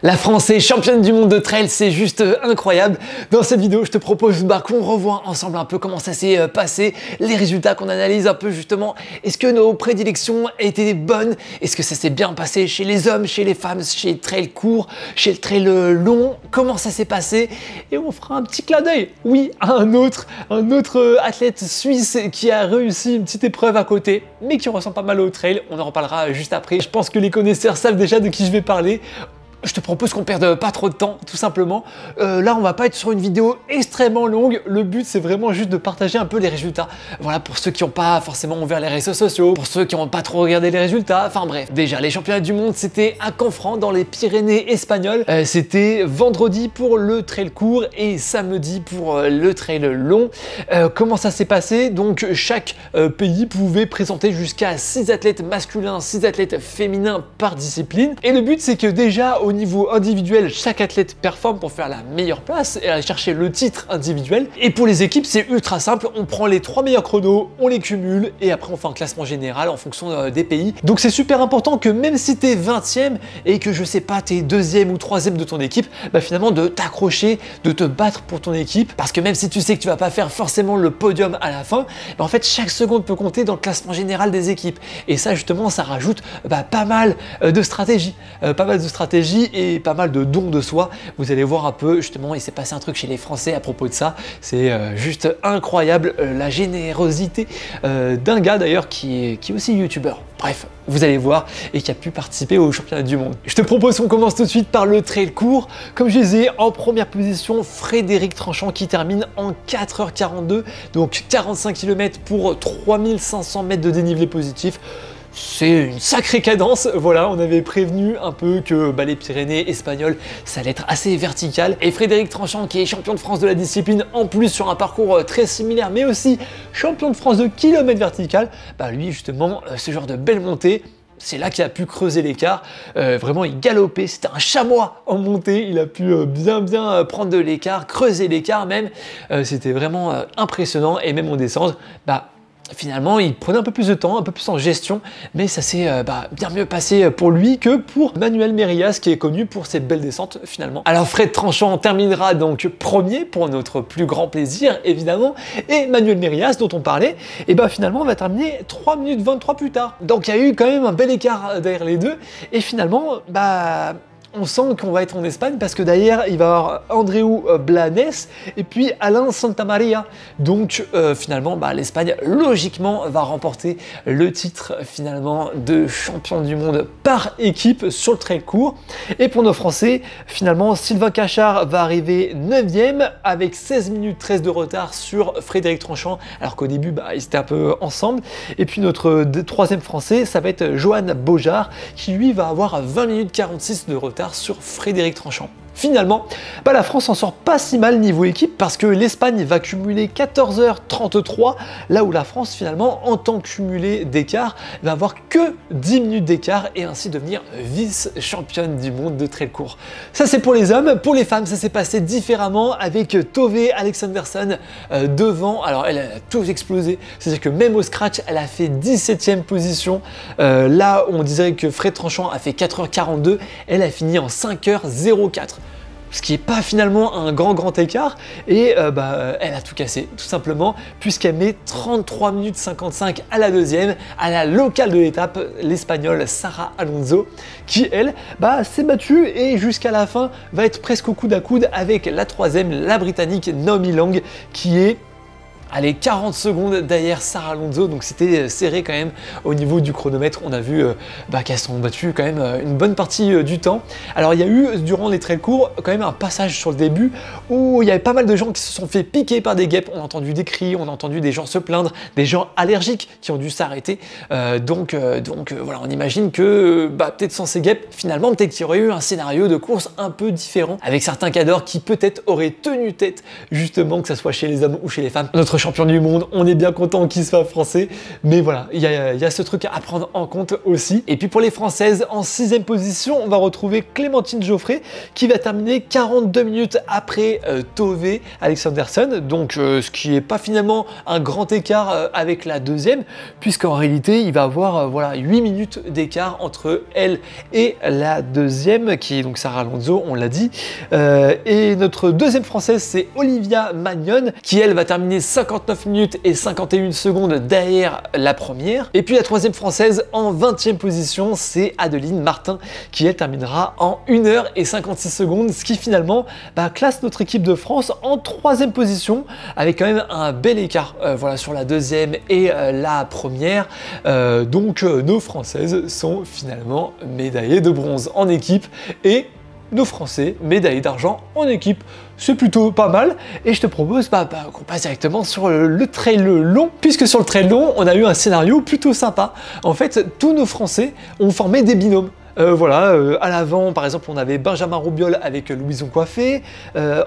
La France est championne du monde de trail, c'est juste incroyable. Dans cette vidéo, je te propose qu'on revoie ensemble un peu comment ça s'est passé, les résultats, qu'on analyse un peu justement. Est-ce que nos prédilections étaient bonnes? Est-ce que ça s'est bien passé chez les hommes, chez les femmes, chez le trail court, chez le trail long? Comment ça s'est passé? Et on fera un petit clin d'œil, oui, à un autre athlète suisse qui a réussi une petite épreuve à côté, mais qui ressemble pas mal au trail. On en reparlera juste après. Je pense que les connaisseurs savent déjà de qui je vais parler. Je te propose qu'on perde pas trop de temps, tout simplement. Là, on va pas être sur une vidéo extrêmement longue. Le but, c'est vraiment juste de partager un peu les résultats. Voilà, pour ceux qui n'ont pas forcément ouvert les réseaux sociaux, pour ceux qui n'ont pas trop regardé les résultats. Enfin bref, déjà, les championnats du monde, c'était à Canfranc, dans les Pyrénées espagnoles. C'était vendredi pour le trail court et samedi pour le trail long. Comment ça s'est passé? Donc, chaque pays pouvait présenter jusqu'à 6 athlètes masculins, 6 athlètes féminins par discipline. Et le but, c'est que déjà, au niveau individuel, chaque athlète performe pour faire la meilleure place et aller chercher le titre individuel. Et pour les équipes, c'est ultra simple. On prend les 3 meilleurs chronos, on les cumule et après on fait un classement général en fonction des pays. Donc c'est super important que même si t'es 20e et que je sais pas, t'es 2e ou 3e de ton équipe, bah finalement de t'accrocher, de te battre pour ton équipe. Parce que même si tu sais que tu vas pas faire forcément le podium à la fin, bah en fait chaque seconde peut compter dans le classement général des équipes. Et ça justement, ça rajoute pas mal de stratégie. Et pas mal de dons de soi. Vous allez voir un peu, justement, il s'est passé un truc chez les Français à propos de ça. C'est juste incroyable, la générosité d'un gars d'ailleurs qui est aussi youtubeur. Bref, vous allez voir, et qui a pu participer au championnat du monde. Je te propose qu'on commence tout de suite par le trail court. Comme je disais, en première position, Frédéric Tranchant qui termine en 4h42, donc 45 km pour 3500 mètres de dénivelé positif. C'est une sacrée cadence, voilà, on avait prévenu un peu que les Pyrénées espagnoles, ça allait être assez vertical. Et Frédéric Tranchant, qui est champion de France de la discipline, en plus sur un parcours très similaire, mais aussi champion de France de kilomètre vertical, lui justement, ce genre de belle montée, c'est là qu'il a pu creuser l'écart. Vraiment, il galopait, c'était un chamois en montée, il a pu bien prendre de l'écart, creuser l'écart même. C'était vraiment impressionnant, et même en descente, finalement, il prenait un peu plus de temps, un peu plus en gestion, mais ça s'est bien mieux passé pour lui que pour Manuel Merillas, qui est connu pour ses belles descentes finalement. Alors Fred Tranchant terminera donc premier pour notre plus grand plaisir, évidemment, et Manuel Merillas, dont on parlait, et finalement va terminer 3 minutes 23 plus tard. Donc il y a eu quand même un bel écart derrière les deux, et finalement, on sent qu'on va être en Espagne parce que derrière, il va y avoir Andreu Blanes et puis Alain Santamaria. Donc finalement, l'Espagne, logiquement, va remporter le titre finalement de champion du monde par équipe sur le trail court. Et pour nos Français, finalement, Sylvain Cachard va arriver 9e avec 16 minutes 13 de retard sur Frédéric Tranchant, alors qu'au début, ils étaient un peu ensemble. Et puis notre 3e Français, ça va être Johan Beaujard, qui lui va avoir 20 minutes 46 de retard sur Frédéric Tranchant. Finalement, la France en sort pas si mal niveau équipe parce que l'Espagne va cumuler 14h33, là où la France finalement, en tant que cumulé d'écart, va avoir que 10 minutes d'écart et ainsi devenir vice-championne du monde de trail court. Ça c'est pour les hommes. Pour les femmes, ça s'est passé différemment avec Tove Alexandersson devant. Alors elle a tout explosé, c'est-à-dire que même au scratch, elle a fait 17e position. Là où on dirait que Fred Tranchant a fait 4h42, elle a fini en 5h04. Ce qui n'est pas finalement un grand écart, et elle a tout cassé, tout simplement, puisqu'elle met 33 minutes 55 à la deuxième, à la locale de l'étape, l'Espagnole Sara Alonso, qui elle, s'est battue et jusqu'à la fin va être presque au coude à coude avec la 3e, la Britannique Naomi Lang, qui est 40 secondes derrière Sara Alonso, donc c'était serré quand même au niveau du chronomètre. On a vu qu'elles sont battues quand même une bonne partie du temps. Alors il y a eu durant les trails courts quand même un passage sur le début où il y avait pas mal de gens qui se sont fait piquer par des guêpes. On a entendu des cris, on a entendu des gens se plaindre, des gens allergiques qui ont dû s'arrêter. Donc voilà, on imagine que peut-être sans ces guêpes, finalement peut-être qu'il y aurait eu un scénario de course un peu différent, avec certains cadors qui peut-être auraient tenu tête justement, que ce soit chez les hommes ou chez les femmes. Notre notre champion du monde, on est bien content qu'il soit français, mais voilà, il y a ce truc à prendre en compte aussi. Et puis pour les Françaises, en 6e position, on va retrouver Clémentine Geoffrey qui va terminer 42 minutes après Tove Alexanderson, donc ce qui est pas finalement un grand écart avec la deuxième, puisqu'en réalité il va avoir voilà 8 minutes d'écart entre elle et la deuxième, qui est donc Sarah Alonso, on l'a dit. Et notre deuxième française, c'est Olivia Magnon, qui elle va terminer 59 minutes et 51 secondes derrière la première. Et puis la troisième française en 20e position, c'est Adeline Martin, qui elle terminera en 1 heure et 56 secondes, ce qui finalement classe notre équipe de France en 3e position, avec quand même un bel écart voilà, sur la deuxième et la première. Donc nos Françaises sont finalement médaillées de bronze en équipe et nos Français médaillés d'argent en équipe. C'est plutôt pas mal et je te propose qu'on passe directement sur le trail long, puisque sur le trail long on a eu un scénario plutôt sympa. En fait, tous nos Français ont formé des binômes. À l'avant, par exemple, on avait Benjamin Robiol avec Louison Coiffé.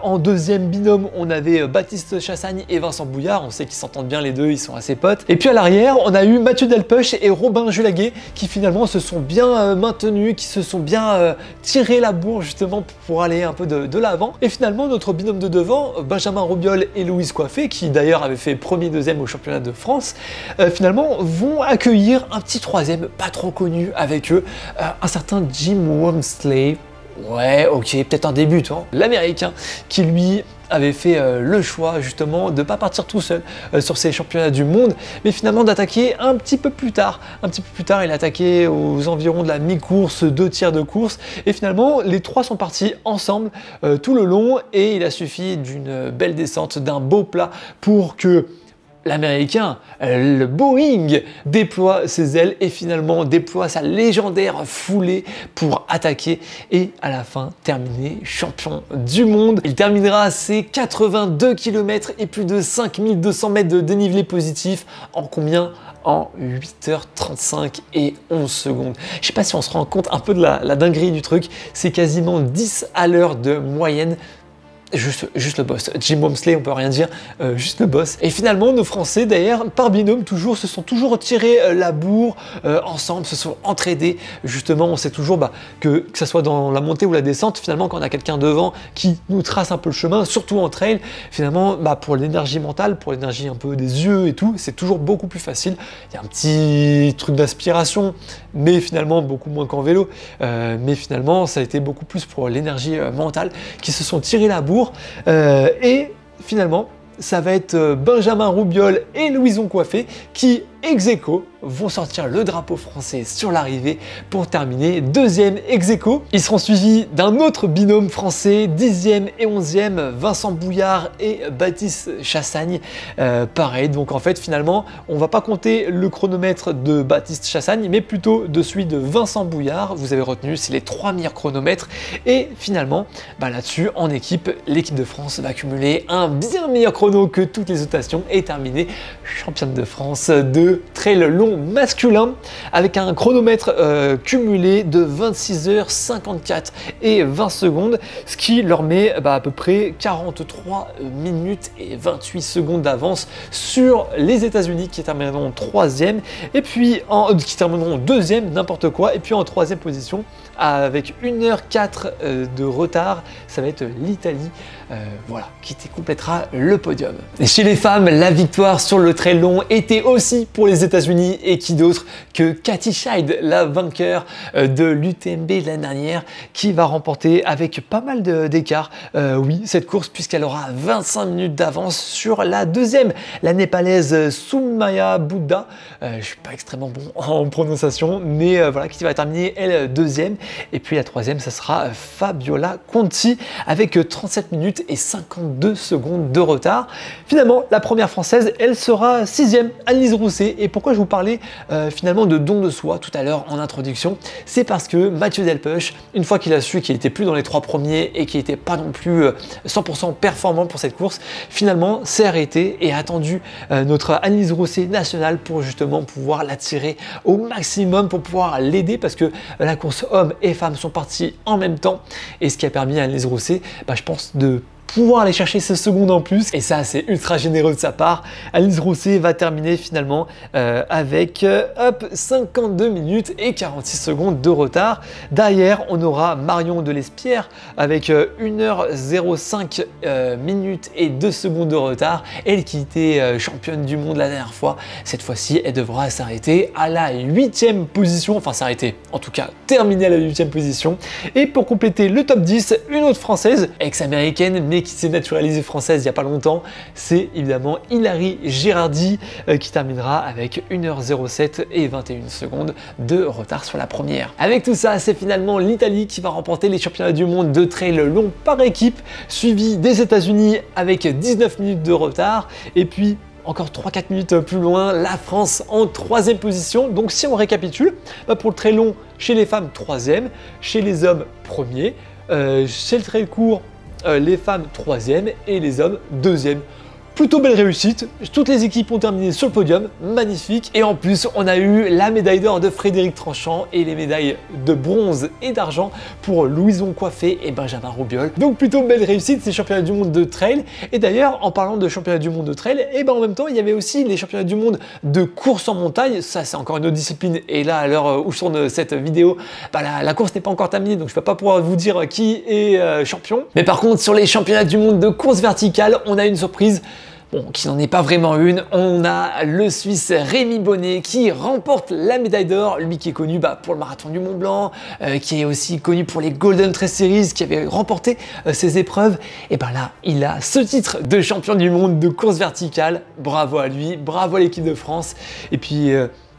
En deuxième binôme, on avait Baptiste Chassagne et Vincent Bouillard. On sait qu'ils s'entendent bien les deux, ils sont assez potes. Et puis à l'arrière, on a eu Mathieu Delpech et Robin Julaguet qui finalement se sont bien maintenus, qui se sont bien tirés la bourre justement pour aller un peu de l'avant. Et finalement, notre binôme de devant, Benjamin Robiol et Louise Coiffé, qui d'ailleurs avait fait premier, deuxième au championnat de France, finalement vont accueillir un petit troisième, pas trop connu avec eux, un certain Jim Walmsley. Ouais, ok, peut-être un débutant. L'américain qui lui avait fait le choix justement de ne pas partir tout seul sur ces championnats du monde, mais finalement d'attaquer un petit peu plus tard. Un petit peu plus tard, il a attaqué aux environs de la mi-course, 2 tiers de course, et finalement les trois sont partis ensemble tout le long, et il a suffi d'une belle descente, d'un beau plat pour que l'Américain, le Boeing, déploie ses ailes et finalement déploie sa légendaire foulée pour attaquer et à la fin terminer champion du monde. Il terminera ses 82 km et plus de 5200 mètres de dénivelé positif en combien? En 8h35 et 11 secondes. Je sais pas si on se rend compte un peu de la dinguerie du truc, c'est quasiment 10 à l'heure de moyenne. Juste le boss. Jim Walmsley, on peut rien dire, juste le boss. Et finalement, nos Français, d'ailleurs, par binôme, se sont toujours tirés la bourre ensemble, se sont entraidés. Justement, on sait toujours que ça soit dans la montée ou la descente, finalement, quand on a quelqu'un devant qui nous trace un peu le chemin, surtout en trail, finalement, pour l'énergie mentale, pour l'énergie un peu des yeux et tout, c'est toujours beaucoup plus facile. Il y a un petit truc d'aspiration, mais finalement, beaucoup moins qu'en vélo. Mais finalement, ça a été beaucoup plus pour l'énergie mentale qui se sont tirés la bourre. Et finalement, ça va être Benjamin Robiol et Louison Coiffé qui, ex aequo, vont sortir le drapeau français sur l'arrivée pour terminer deuxième ex aequo. Ils seront suivis d'un autre binôme français, 10e et 11e, Vincent Bouillard et Baptiste Chassagne. Pareil, donc en fait finalement on va pas compter le chronomètre de Baptiste Chassagne, mais plutôt de celui de Vincent Bouillard. Vous avez retenu, c'est les 3 meilleurs chronomètres, et finalement là-dessus en équipe, l'équipe de France va accumuler un bien meilleur chrono que toutes les autres nations et terminer championne de France de trail long masculin avec un chronomètre cumulé de 26h54 et 20 secondes, ce qui leur met à peu près 43 minutes et 28 secondes d'avance sur les États-Unis qui termineront 3e, et puis qui termineront 2e, n'importe quoi, et puis en 3e position avec 1h04 de retard, ça va être l'Italie, qui complétera le podium. Et chez les femmes, la victoire sur le trail long était aussi pour les États-Unis, et qui d'autre que Katie Scheid, la vainqueur de l'UTMB de l'année dernière, qui va remporter avec pas mal d'écart cette course, puisqu'elle aura 25 minutes d'avance sur la deuxième, la népalaise Soumaya Bouddha. Je suis pas extrêmement bon en prononciation, mais qui va terminer elle deuxième, et puis la troisième, ça sera Fabiola Conti avec 37 minutes et 52 secondes de retard. Finalement, la première française, elle sera 6e, Anne-Lise Rousset. Et pourquoi je vous parlais finalement de don de soi tout à l'heure en introduction, c'est parce que Mathieu Delpech, une fois qu'il a su qu'il n'était plus dans les 3 premiers et qu'il n'était pas non plus 100% performant pour cette course, finalement s'est arrêté et a attendu notre Anne-Lise Rousset nationale pour justement pouvoir l'attirer au maximum, pour pouvoir l'aider, parce que la course hommes et femmes sont partis en même temps, et ce qui a permis à Anne-Lise Rousset, je pense, de pouvoir aller chercher ce secondes en plus. Et ça, c'est ultra généreux de sa part. Alice Rousset va terminer finalement avec 52 minutes et 46 secondes de retard. Derrière, on aura Marion Delespierre avec 1h05 minutes et 2 secondes de retard. Elle qui était championne du monde la dernière fois. Cette fois-ci, elle devra s'arrêter à la 8e position. Enfin, s'arrêter, en tout cas, terminer à la 8e position. Et pour compléter le top 10, une autre française, ex-américaine, mais qui s'est naturalisée française il n'y a pas longtemps, c'est évidemment Hilary Girardi qui terminera avec 1h07 et 21 secondes de retard sur la première. Avec tout ça, c'est finalement l'Italie qui va remporter les championnats du monde de trail long par équipe, suivi des États-Unis avec 19 minutes de retard, et puis encore 3-4 minutes plus loin, la France en 3e position. Donc si on récapitule, pour le trail long, chez les femmes 3e, chez les hommes 1er, chez le trail court, les femmes 3e et les hommes 2e. Plutôt belle réussite, toutes les équipes ont terminé sur le podium, magnifique. Et en plus, on a eu la médaille d'or de Frédéric Tranchant et les médailles de bronze et d'argent pour Louison Coiffé et Benjamin Roubiol. Donc plutôt belle réussite ces championnats du monde de trail. Et d'ailleurs, en parlant de championnats du monde de trail, et ben en même temps, il y avait aussi les championnats du monde de course en montagne. Ça, c'est encore une autre discipline. Et là, à l'heure où je tourne cette vidéo, la course n'est pas encore terminée, donc je ne vais pas pouvoir vous dire qui est champion. Mais par contre, sur les championnats du monde de course verticale, on a une surprise. Bon, qui n'en est pas vraiment une, on a le Suisse Rémi Bonnet qui remporte la médaille d'or, lui qui est connu pour le marathon du Mont Blanc, qui est aussi connu pour les Golden Trail Series, qui avait remporté ces épreuves. Et ben là, il a ce titre de champion du monde de course verticale. Bravo à lui, bravo à l'équipe de France. Et puis,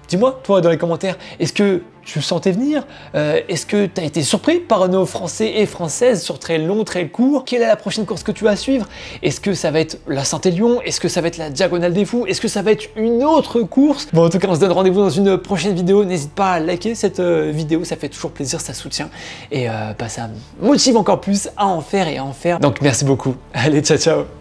dis-moi, toi, dans les commentaires, est-ce que tu le sentais venir? Est-ce que tu as été surpris par nos Français et Françaises sur trail long, trail court? Quelle est la prochaine course que tu vas suivre? Est-ce que ça va être la Saint-Élion? Est-ce que ça va être la Diagonale des Fous? Est-ce que ça va être une autre course? Bon, en tout cas, on se donne rendez-vous dans une prochaine vidéo. N'hésite pas à liker cette vidéo, ça fait toujours plaisir, ça soutient. Et ça me motive encore plus à en faire et à en faire. Donc, merci beaucoup. Allez, ciao, ciao!